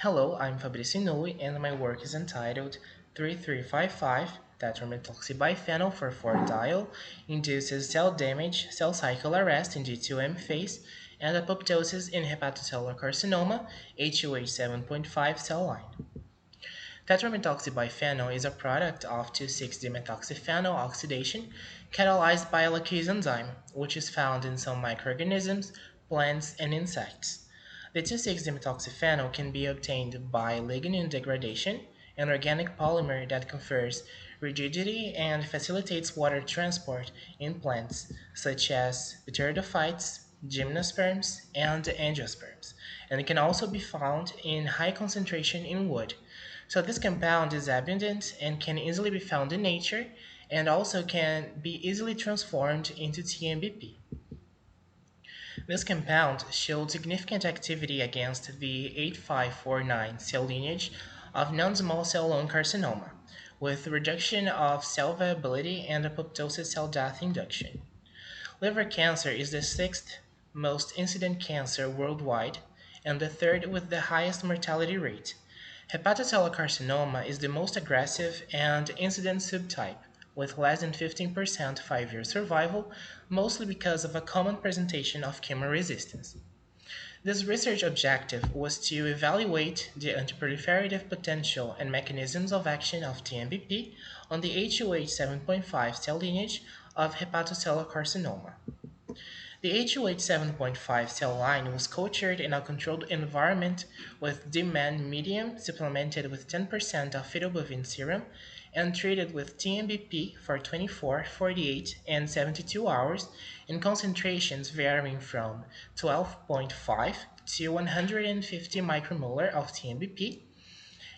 Hello, I'm Fabricio Inoue, and my work is entitled 3355 Tetramethoxybiphenyl for 4-diol induces cell damage, cell cycle arrest in G2M phase, and apoptosis in hepatocellular carcinoma, HUH 7.5 cell line. Tetramethoxybiphenyl is a product of 2,6-dimethoxyphenyl oxidation catalyzed by a lacase enzyme, which is found in some microorganisms, plants, and insects. The 2,6-dimethoxyphenyl can be obtained by lignin degradation, an organic polymer that confers rigidity and facilitates water transport in plants such as pteridophytes, gymnosperms, and angiosperms, and it can also be found in high concentration in wood. So this compound is abundant and can easily be found in nature and also can be easily transformed into TMBP. This compound showed significant activity against the 8549 cell lineage of non-small cell lung carcinoma, with reduction of cell viability and apoptosis cell death induction. Liver cancer is the sixth most incident cancer worldwide and the third with the highest mortality rate. Hepatocellular carcinoma is the most aggressive and incident subtype, with less than 15% 5-year survival, mostly because of a common presentation of chemoresistance. This research objective was to evaluate the antiproliferative potential and mechanisms of action of TMBP on the HUH 7.5 cell lineage of hepatocellular carcinoma. The HUH 7.5 cell line was cultured in a controlled environment with demand medium supplemented with 10% of fetal bovine serum and treated with TMBP for 24, 48, and 72 hours in concentrations varying from 12.5 to 150 micromolar of TMBP.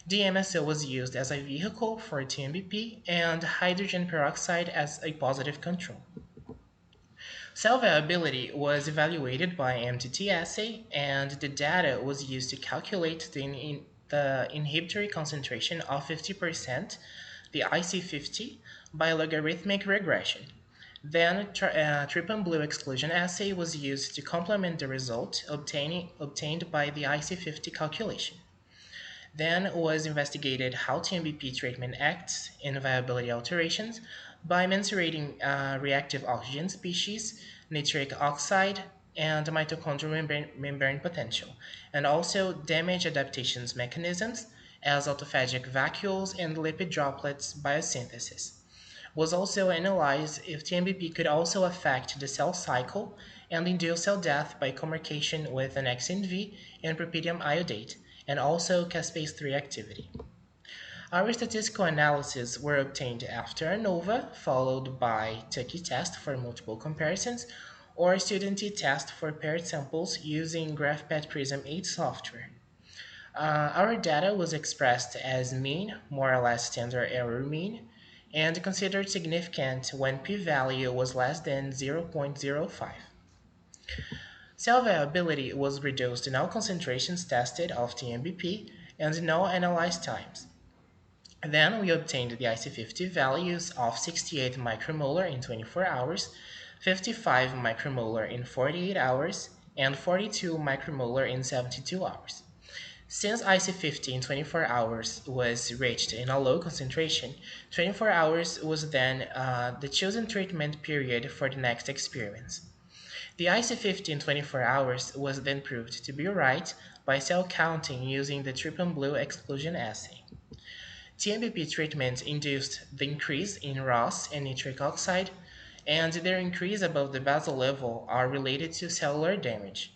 DMSO was used as a vehicle for TMBP and hydrogen peroxide as a positive control. Cell viability was evaluated by MTT assay, and the data was used to calculate the inhibitory concentration of 50%, the IC50, by logarithmic regression. Then, trypan blue exclusion assay was used to complement the result obtained by the IC50 calculation. Then was investigated how TMBP treatment acts in viability alterations by mensurating reactive oxygen species, nitric oxide, and mitochondrial membrane potential, and also damage adaptations mechanisms as autophagic vacuoles and lipid droplets biosynthesis. Was also analyzed if TMBP could also affect the cell cycle and induce cell death by communication with annexin V and propydium iodate, and also caspase 3 activity. Our statistical analyses were obtained after ANOVA, followed by Tucky test for multiple comparisons, or student test for paired samples using GraphPad Prism 8 software. Our data was expressed as mean, more or less standard error mean, and considered significant when p-value was less than 0.05. Cell viability was reduced in all concentrations tested of TMBP and in all analyzed times. Then we obtained the IC50 values of 68 micromolar in 24 hours, 55 micromolar in 48 hours, and 42 micromolar in 72 hours. Since IC50 in 24 hours was reached in a low concentration, 24 hours was then the chosen treatment period for the next experiments. The IC50 in 24 hours was then proved to be right by cell counting using the trypan blue exclusion assay. TMBP treatment induced the increase in ROS and nitric oxide, and their increase above the basal level are related to cellular damage.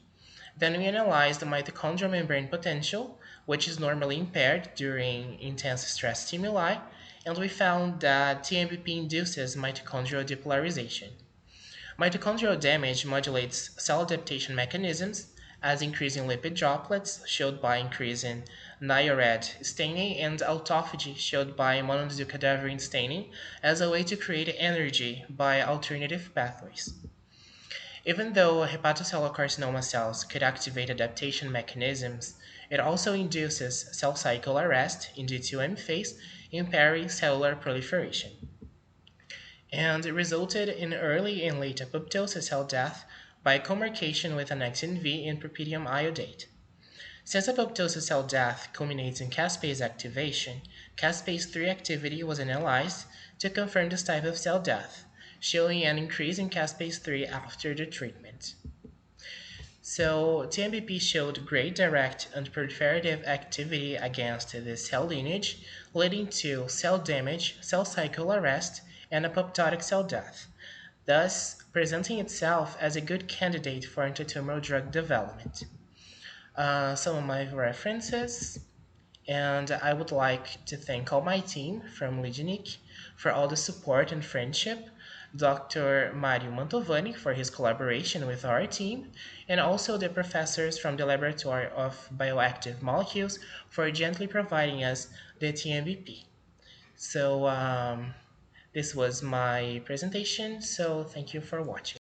Then we analyzed the mitochondrial membrane potential, which is normally impaired during intense stress stimuli, and we found that TMBP induces mitochondrial depolarization. Mitochondrial damage modulates cell adaptation mechanisms, as increasing lipid droplets showed by increase in NIRAD staining and autophagy showed by mononuclear cadaverine staining as a way to create energy by alternative pathways. Even though hepatocellular carcinoma cells could activate adaptation mechanisms, it also induces cell cycle arrest in G2M phase, impairing cellular proliferation, and it resulted in early and late apoptosis cell death by communication with annexin V and propydium iodate. Since apoptosis cell death culminates in caspase activation, caspase 3 activity was analyzed to confirm this type of cell death, showing an increase in caspase 3 after the treatment. So, TMBP showed great direct and proliferative activity against this cell lineage, leading to cell damage, cell cycle arrest, and apoptotic cell death, thus presenting itself as a good candidate for antitumor drug development. Some of my references, and I would like to thank all my team from Ligenic for all the support and friendship, Dr. Mario Mantovani for his collaboration with our team, and also the professors from the Laboratory of Bioactive Molecules for gently providing us the TMBP. So this was my presentation, so thank you for watching.